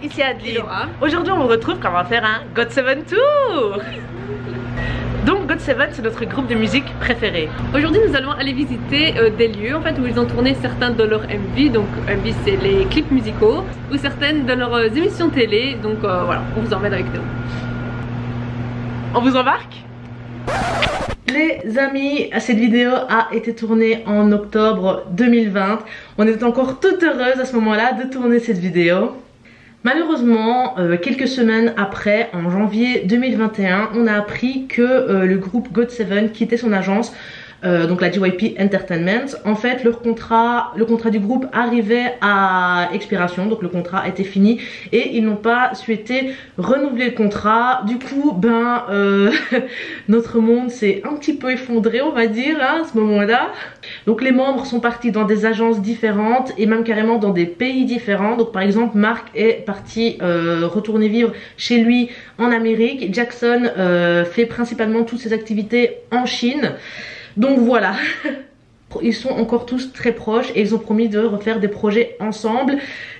ici Adeline. Aujourd'hui on vous retrouve quand on va faire un GOT7 Tour. Donc GOT7 c'est notre groupe de musique préféré. Aujourd'hui nous allons aller visiter des lieux en fait où ils ont tourné certains de leurs MV. Donc MV c'est les clips musicaux ou certaines de leurs émissions télé. Donc voilà, on vous emmène avec nous. On vous embarque? Les amis, cette vidéo a été tournée en octobre 2020. On était encore toute heureuse à ce moment-là de tourner cette vidéo. Malheureusement, quelques semaines après, en janvier 2021, on a appris que le groupe GOT7 quittait son agence, donc la JYP Entertainment. En fait, le contrat du groupe arrivait à expiration, donc le contrat était fini et ils n'ont pas souhaité renouveler le contrat. Du coup, notre monde s'est un petit peu effondré, on va dire, hein, à ce moment-là. Donc les membres sont partis dans des agences différentes et même carrément dans des pays différents. Donc par exemple, Mark est parti retourner vivre chez lui en Amérique. Jackson fait principalement toutes ses activités en Chine. Donc voilà, ils sont encore tous très proches et ils ont promis de refaire des projets ensemble.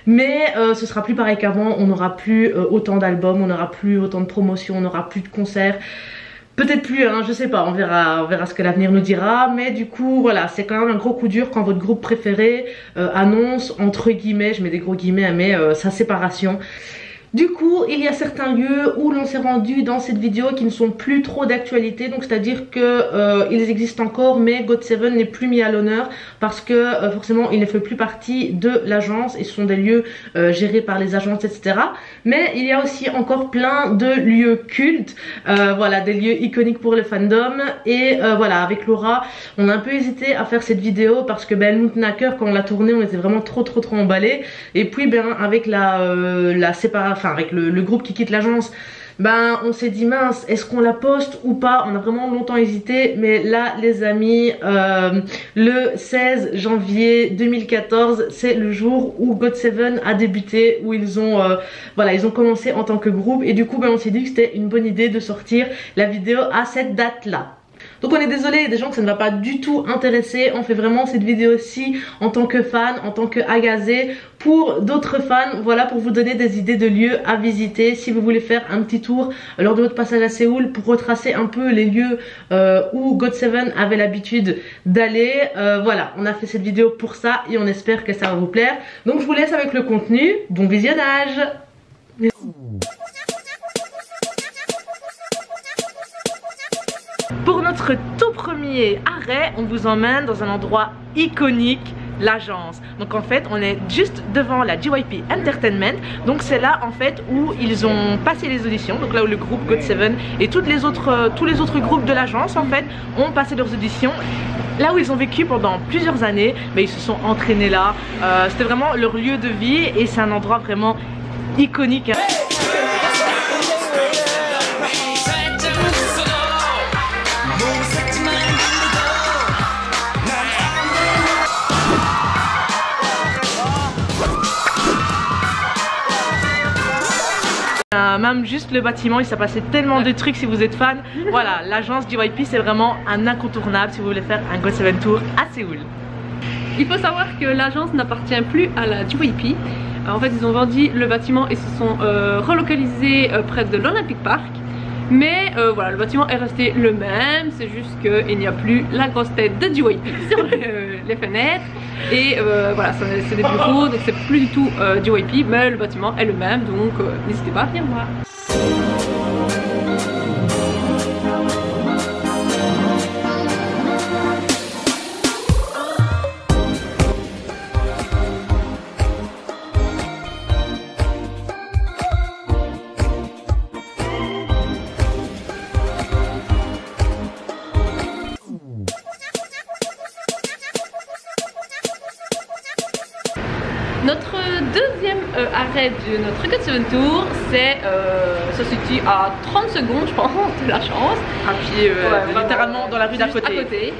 Mais ce sera plus pareil qu'avant, on n'aura plus autant d'albums, on n'aura plus autant de promotions, on n'aura plus de concerts. Peut-être plus, hein, je sais pas, on verra ce que l'avenir nous dira. Mais du coup, voilà, c'est quand même un gros coup dur quand votre groupe préféré annonce, entre guillemets, je mets des gros guillemets, mais sa séparation. Du coup, il y a certains lieux où l'on s'est rendu dans cette vidéo qui ne sont plus trop d'actualité. Donc c'est à dire que ils existent encore, mais GOT7 n'est plus mis à l'honneur parce que forcément il ne fait plus partie de l'agence et ce sont des lieux gérés par les agences, etc. Mais il y a aussi encore plein de lieux cultes, voilà, des lieux iconiques pour le fandom. Et voilà, avec Laura, on a un peu hésité à faire cette vidéo parce que nous tenait à cœur quand on l'a tournée, on était vraiment trop emballés. Et puis avec la séparation, avec le groupe qui quitte l'agence, on s'est dit mince, est-ce qu'on la poste ou pas? On a vraiment longtemps hésité, mais là les amis, le 16 janvier 2014 c'est le jour où GOT7 a débuté, où ils ont ils ont commencé en tant que groupe. Et du coup on s'est dit que c'était une bonne idée de sortir la vidéo à cette date là. Donc on est désolé des gens que ça ne va pas du tout intéresser. On fait vraiment cette vidéo-ci en tant que fan, en tant que agazé, pour d'autres fans, voilà, pour vous donner des idées de lieux à visiter. Si vous voulez faire un petit tour lors de votre passage à Séoul pour retracer un peu les lieux où GOT7 avait l'habitude d'aller. Voilà, on a fait cette vidéo pour ça et on espère que ça va vous plaire. Donc je vous laisse avec le contenu. Bon visionnage! Pour notre tout premier arrêt, on vous emmène dans un endroit iconique, l'agence. Donc en fait on est juste devant la JYP Entertainment. Donc c'est là en fait où ils ont passé les auditions. Donc là où le groupe GOT7 et tous les autres groupes de l'agence en fait ont passé leurs auditions. Là où ils ont vécu pendant plusieurs années, ils se sont entraînés là. C'était vraiment leur lieu de vie et c'est un endroit vraiment iconique, hein. Même juste le bâtiment, il s'est passé tellement de trucs. Si vous êtes fan, voilà, l'agence JYP c'est vraiment un incontournable si vous voulez faire un GOT7 Tour à Séoul. Il faut savoir que l'agence n'appartient plus à la JYP. En fait ils ont vendu le bâtiment et se sont relocalisés près de l'Olympic Park. Mais voilà, le bâtiment est resté le même, c'est juste qu'il n'y a plus la grosse tête de JYP sur les fenêtres. Et voilà, c'est des bureaux, donc c'est plus du tout JYP, mais le bâtiment est le même, donc n'hésitez pas à venir voir. Notre deuxième arrêt de notre GOT7 Tour, se situe à 30 secondes, je pense, de la chance. À pied, littéralement dans la rue d'à côté.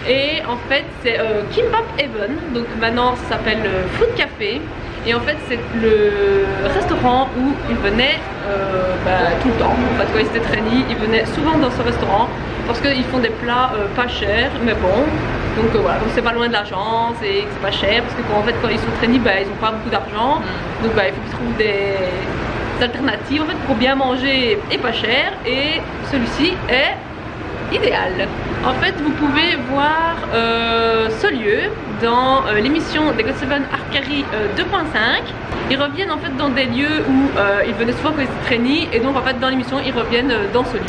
Et en fait, c'est Kimbap Heaven. Donc maintenant, ça s'appelle Food Café. Et en fait, c'est le restaurant où ils venaient tout le temps. En fait, quand ils étaient trainee, ils venaient souvent dans ce restaurant parce qu'ils font des plats pas chers, mais bon. Donc voilà, donc c'est pas loin de l'agence et que c'est pas cher parce que en fait quand ils sont trainee, bah, ils ont pas beaucoup d'argent. Donc bah, il faut qu'ils trouvent des alternatives en fait pour bien manger et pas cher, et celui-ci est idéal. En fait vous pouvez voir ce lieu dans l'émission des God7 Arcari 2.5. Ils reviennent en fait dans des lieux où ils venaient souvent quand ils étaient trainee, et donc en fait dans l'émission ils reviennent dans ce lieu.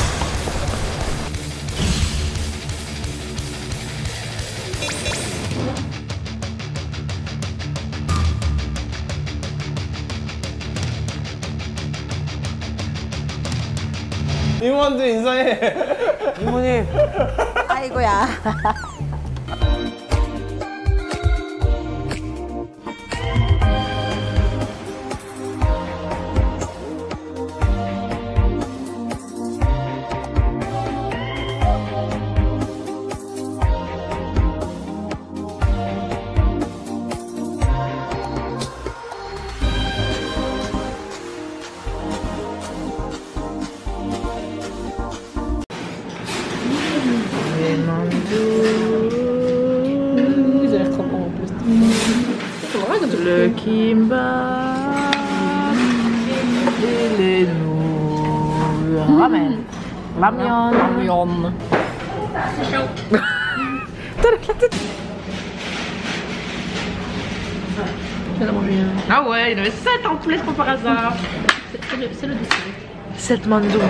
이모한테 인사해. 이모님. 아이고야. Le kimbap et les nouilles ramen. Ramyeon. C'est chaud. Ah ouais, il y en avait 7 en plus comme par hasard. C'est le dessus. 7 mando.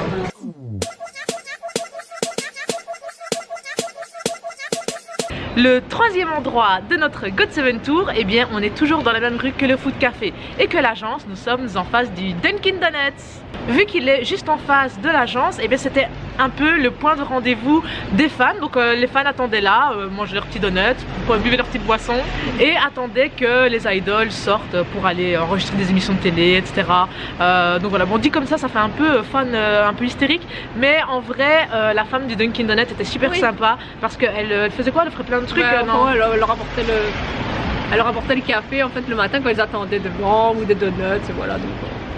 Le troisième endroit de notre God7 Tour, eh bien on est toujours dans la même rue que le Food Café et que l'agence. Nous sommes en face du Dunkin Donuts. Vu qu'il est juste en face de l'agence, eh bien c'était un peu le point de rendez-vous des fans. Donc les fans attendaient là, mangeaient leurs petits donuts, buvaient leurs petites boissons et attendaient que les idols sortent pour aller enregistrer des émissions de télé, etc. Donc voilà, bon dit comme ça fait un peu fan, un peu hystérique, mais en vrai la femme du Dunkin Donuts était super sympa parce qu'elle faisait quoi? Elle ferait plein de trucs. Non, elle leur apportait le café en fait le matin quand ils attendaient devant, ou des donuts, et voilà. Donc,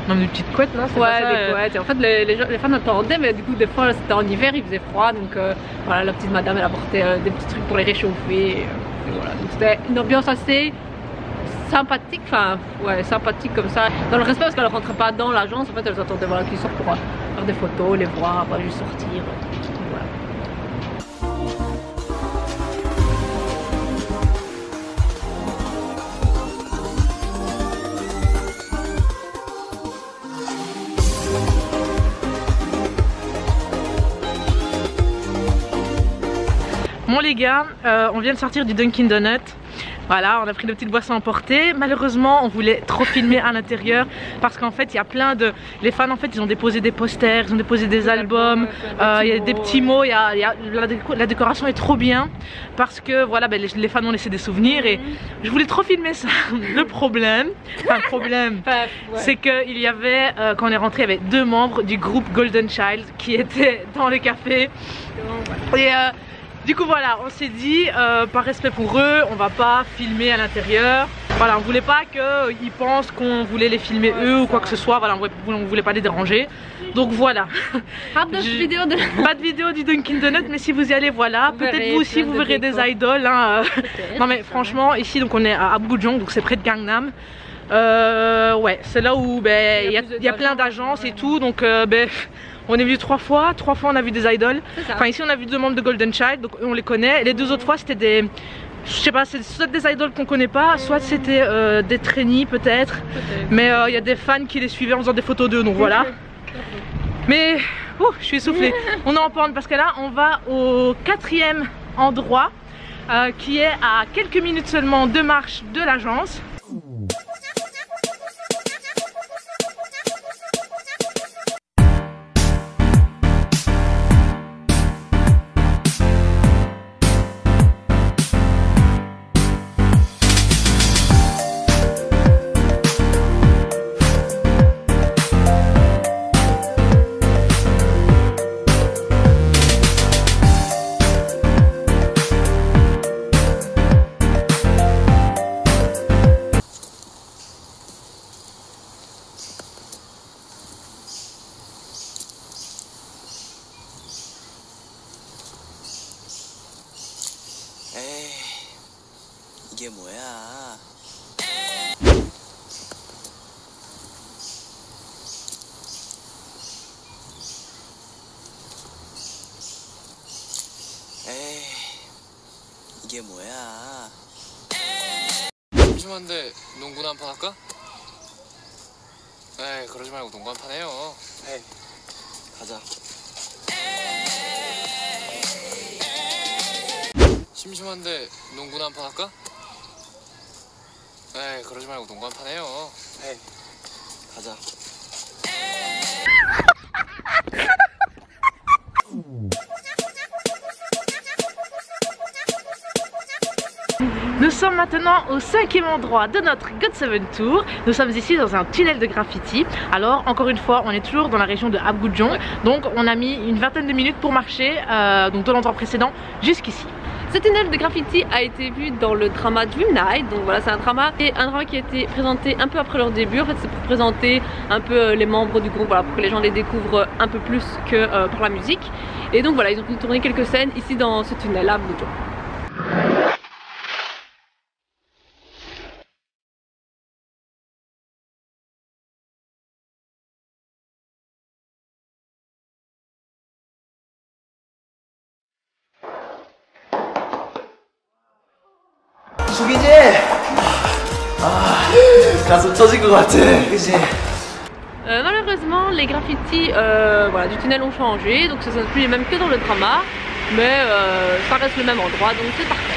non, des petites couettes, non? Ouais, des couettes. Et en fait, les fans attendaient, mais du coup, des fois, c'était en hiver, il faisait froid. Donc, voilà, la petite madame, elle apportait des petits trucs pour les réchauffer. Et voilà. Donc, c'était une ambiance assez sympathique. Enfin, ouais, sympathique comme ça. Dans le respect, parce qu'elles ne rentraient pas dans l'agence. En fait, elles attendaient voilà, qu'ils sortent pour faire des photos, les voir, voilà, juste sortir. Voilà. Bon les gars, on vient de sortir du Dunkin Donut. Voilà, on a pris nos petites boissons emportées. Malheureusement, on voulait trop filmer à l'intérieur parce qu'en fait, il y a plein de... Les fans, en fait, ils ont déposé des posters, ils ont déposé des albums, il y a des petits mots, la décoration est trop bien parce que, voilà, ben, les fans ont laissé des souvenirs et je voulais trop filmer ça. Le problème, c'est qu'il y avait, quand on est rentré, il y avait 2 membres du groupe Golden Child qui étaient dans le café. Et du coup voilà, on s'est dit par respect pour eux, on va pas filmer à l'intérieur. Voilà, on voulait pas qu'ils pensent qu'on voulait les filmer eux ou quoi que ce soit. Voilà, on voulait pas les déranger. Donc voilà. Pas de vidéo du Dunkin Donut, mais si vous y allez, voilà. Peut-être vous aussi vous verrez des idoles. Hein. Non mais franchement, ici donc on est à Abgujong, donc c'est près de Gangnam. Ouais, c'est là où il y a plein d'agences et tout, donc on est venu 3 fois on a vu des idoles. Enfin ici on a vu 2 membres de Golden Child, donc on les connaît. Et les 2 autres fois c'était des, je sais pas, c'est soit des idoles qu'on connaît pas, soit c'était des trainees peut-être. Mais il y a des fans qui les suivaient en faisant des photos d'eux, donc voilà. Mais je suis essoufflée. On est en pente parce que là on va au 4e endroit qui est à quelques minutes seulement de marche de l'agence. 이게 뭐야? 에이, 이게 뭐야? 심심한데 농구나 한판 할까? 에이, 그러지 말고 농구 한판 해요. 에이, 가자. 심심한데 농구나 한판 할까? 에이, 그러지 말고 농구 한판 해요. 에이, 가자. Nous sommes maintenant au 5e endroit de notre GOT7 Tour. Nous sommes ici dans un tunnel de graffiti. Alors encore une fois, on est toujours dans la région de Abgudjong. Donc on a mis une vingtaine de minutes pour marcher donc de l'endroit précédent jusqu'ici. Ce tunnel de graffiti a été vu dans le drama Dream Night, donc voilà, c'est un drama qui a été présenté un peu après leur début. En fait, c'est pour présenter un peu les membres du groupe, voilà, pour que les gens les découvrent un peu plus que par la musique. Et donc voilà, ils ont pu tourner quelques scènes ici dans ce tunnel à Abgudjong. 죽이지? 가슴 터질 것 같아, 그치? Malheureusement, les graffitis voilà, du tunnel ont changé, donc ce ne sont plus les mêmes que dans le drama, mais ça reste le même endroit, donc c'est parfait.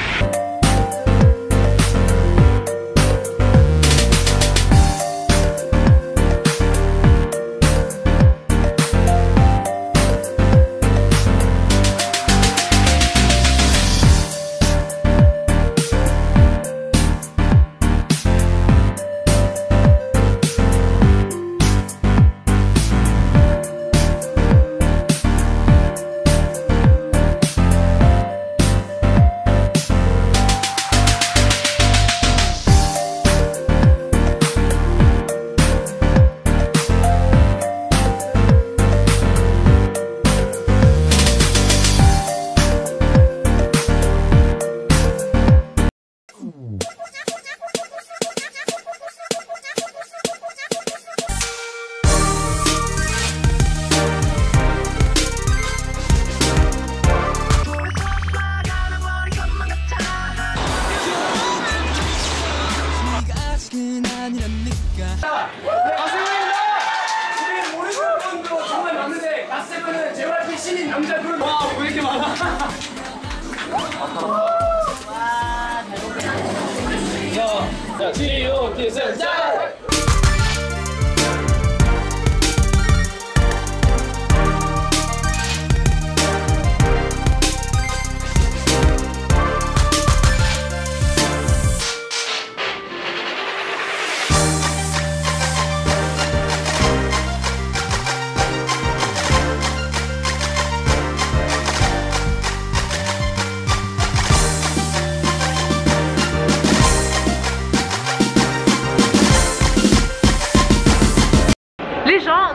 자, 지우, 기승, 짠!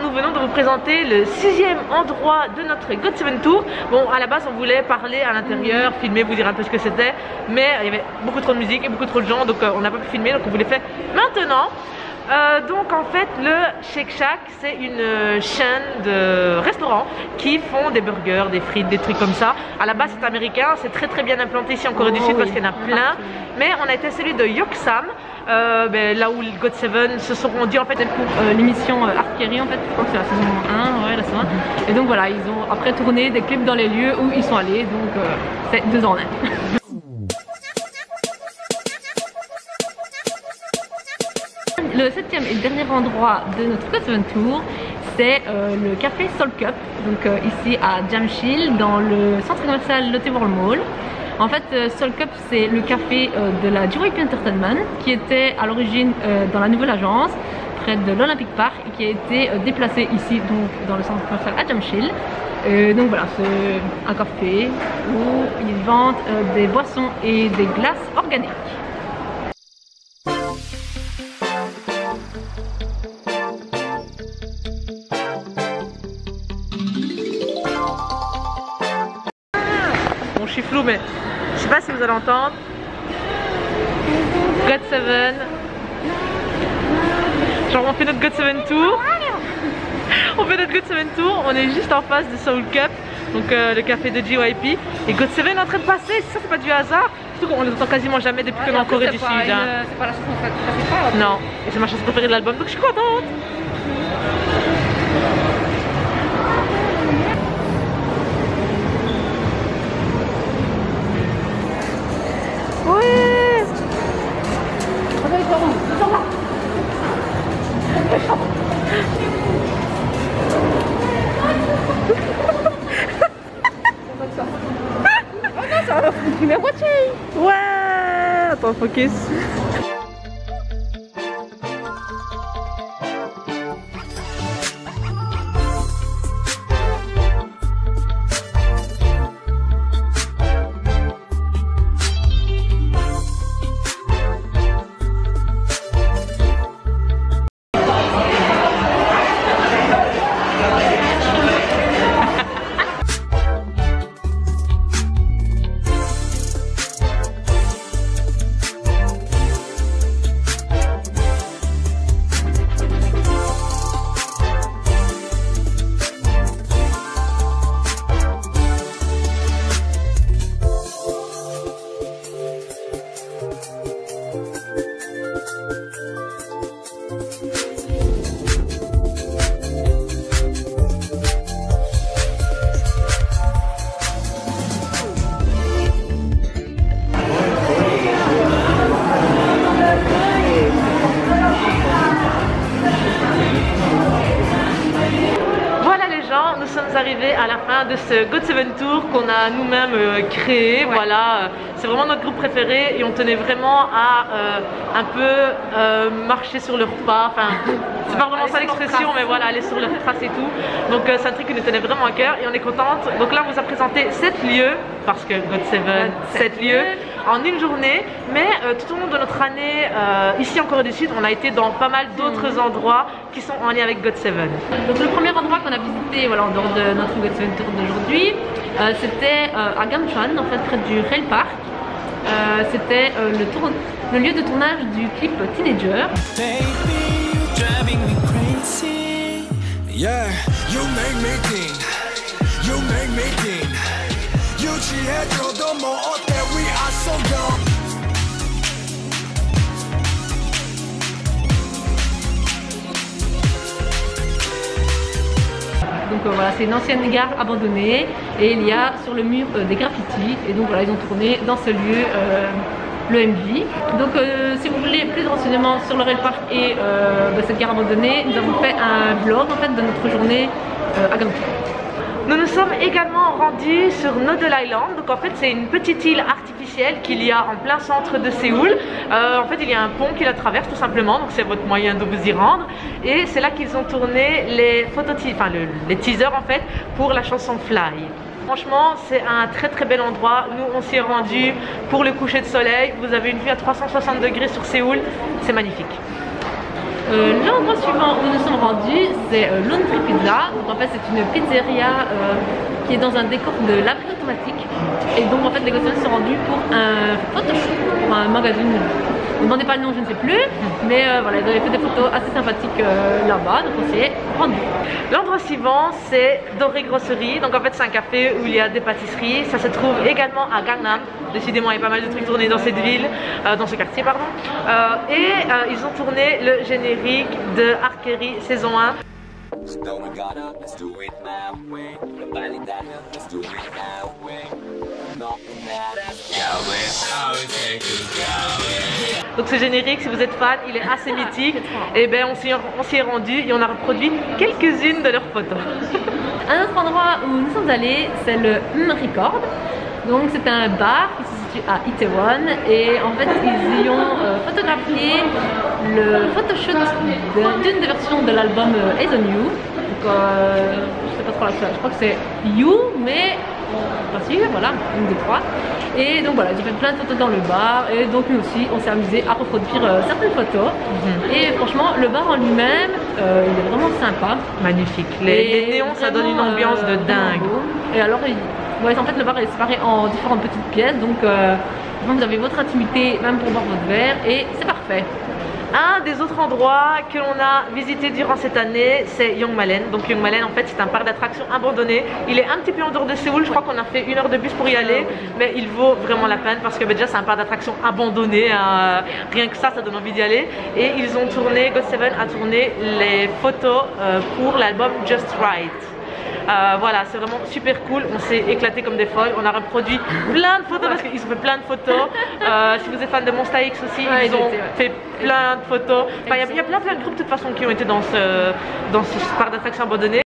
Nous venons de vous présenter le 6e endroit de notre GOT7 Tour. Bon, à la base on voulait parler à l'intérieur, filmer, vous dire un peu ce que c'était, mais il y avait beaucoup trop de musique et beaucoup trop de gens, donc on n'a pas pu filmer, donc on vous les fait maintenant. Donc en fait le Shake Shack, c'est une chaîne de restaurants qui font des burgers, des frites, des trucs comme ça. À la base c'est américain, c'est très bien implanté ici en Corée du Sud parce qu'il y en a plein. Mais on a été celui de Yoksam, là où le GOT7 se sont rendus en fait pour l'émission Artillerie, en fait, je crois que c'est la saison 1, ouais, la saison 1. Et donc voilà, ils ont après tourné des clips dans les lieux où ils sont allés, donc c'est 2 en 1. Le 7e et dernier endroit de notre GOT7 Tour, c'est le café Soul Cup, donc ici à Jamshil, dans le centre commercial Lotte World Mall. En fait, Soul Cup, c'est le café de la JYP Entertainment, qui était à l'origine dans la nouvelle agence, près de l'Olympic Park, et qui a été déplacé ici, donc dans le centre commercial à Jamshil. Donc voilà, c'est un café où ils vendent des boissons et des glaces organiques. Bon, je suis floue, mais je sais pas si vous allez entendre. GOT7. Genre on fait notre GOT7 tour. On fait notre GOT7 tour, on est juste en face de Seoul Cup, donc le café de JYP. Et GOT7 est en train de passer, ça c'est pas du hasard. Surtout qu'on les entend quasiment jamais depuis qu'on est en Corée du Sud. C'est pas la chanson principale. Non, et c'est ma chanson préférée de l'album, donc je suis contente. Ouais. Ouais. Attends, focus. Nous sommes arrivés à la fin de ce GOT7 Tour qu'on a nous-mêmes créé. Ouais. Voilà, c'est vraiment notre groupe préféré et on tenait vraiment à un peu marcher sur leurs pas. Enfin, c'est pas vraiment ça l'expression, mais voilà, aller sur leurs traces et tout. Donc c'est un truc qui nous tenait vraiment à cœur et on est contente. Donc là, on vous a présenté 7 lieux, parce que GOT7, 7 lieux en une journée. Mais tout au long de notre année, ici en Corée du Sud, on a été dans pas mal d'autres endroits qui sont en lien avec GOT7. Donc le premier endroit qu'on a visité, voilà, en dehors de notre GOT7 Tour d'aujourd'hui, c'était à Gamcheon, en fait près du Rail Park. C'était le lieu de tournage du clip Teenager. Donc voilà, c'est une ancienne gare abandonnée et il y a sur le mur des graffitis et donc voilà, ils ont tourné dans ce lieu le MV. Donc si vous voulez plus de renseignements sur le Rail Park et cette gare abandonnée, nous avons fait un vlog en fait de notre journée à Gamcheon. Nous nous sommes également rendus sur Nodel Island. Donc en fait c'est une petite île artificielle qu'il y a en plein centre de Séoul. En fait il y a un pont qui la traverse tout simplement, donc c'est votre moyen de vous y rendre. Et c'est là qu'ils ont tourné les les teasers en fait pour la chanson Fly. Franchement c'est un très bel endroit. Nous on s'y est rendu pour le coucher de soleil. Vous avez une vue à 360 degrés sur Séoul, c'est magnifique. L'endroit suivant où nous sommes rendus, c'est Laundry Pizza. Donc en fait c'est une pizzeria qui est dans un décor de laverie automatique. Et donc en fait les GOT7 sont rendus pour un photoshoot, pour un magazine. Ne me demandez pas le nom, je ne sais plus. Mais voilà, ils avaient fait des photos assez sympathiques là-bas, donc on s'y est rendu. L'endroit suivant c'est Doré Grosserie. Donc en fait c'est un café où il y a des pâtisseries. Ça se trouve également à Gangnam. Décidément il y a pas mal de trucs tournés dans cette ville, dans ce quartier pardon. Ils ont tourné le générique de Archery saison 1. Donc ce générique, si vous êtes fan, il est assez mythique. Et ben on s'y est rendu et on a reproduit quelques-unes de leurs photos. Un autre endroit où nous sommes allés, c'est le Record. Donc c'est un bar qui se situe à Itaewon et en fait ils y ont photographié le photoshoot d'une des versions de l'album As On You. Donc je sais pas trop laquelle, je crois que c'est You, mais pas sûr, voilà, une des trois. Et donc voilà, ils ont fait plein de photos dans le bar et donc nous aussi on s'est amusé à reproduire certaines photos. Et franchement le bar en lui-même il est vraiment sympa. Magnifique, les néons ça donne une ambiance de dingue. Et alors Ouais, en fait le bar est séparé en différentes petites pièces, donc vous avez votre intimité même pour boire votre verre et c'est parfait. Un des autres endroits que l'on a visité durant cette année, c'est Yongmalen. Donc Yongmalen, en fait, c'est un parc d'attractions abandonné. Il est un petit peu en dehors de Séoul. Je crois qu'on a fait 1 heure de bus pour y aller, mais il vaut vraiment la peine parce que déjà c'est un parc d'attractions abandonné. Rien que ça donne envie d'y aller. Et ils ont tourné, GOT7 a tourné les photos pour l'album Just Right. Voilà, c'est vraiment super cool, on s'est éclaté comme des folles, on a reproduit plein de photos parce qu'ils ont fait plein de photos. Si vous êtes fan de Monsta X aussi, ils ont fait plein de photos. Enfin, il y a plein de groupes de toute façon qui ont été dans ce parc d'attractions abandonné.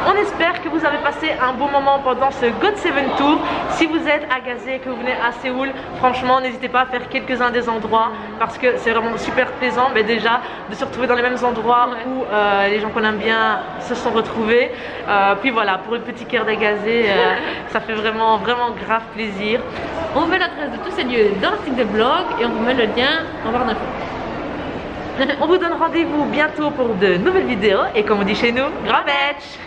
On espère que vous avez passé un bon moment pendant ce GOT7 Tour. Si vous êtes à Gazé, que vous venez à Séoul, franchement n'hésitez pas à faire quelques-uns des endroits parce que c'est vraiment super plaisant, mais déjà de se retrouver dans les mêmes endroits où les gens qu'on aime bien se sont retrouvés. Puis voilà, pour une petite cœur d'Agazé, ça fait vraiment grave plaisir. On met l'adresse de tous ces lieux dans l'article de blog et on vous met le lien en barre d'infos. On vous donne rendez-vous bientôt pour de nouvelles vidéos et comme on dit chez nous, grand match!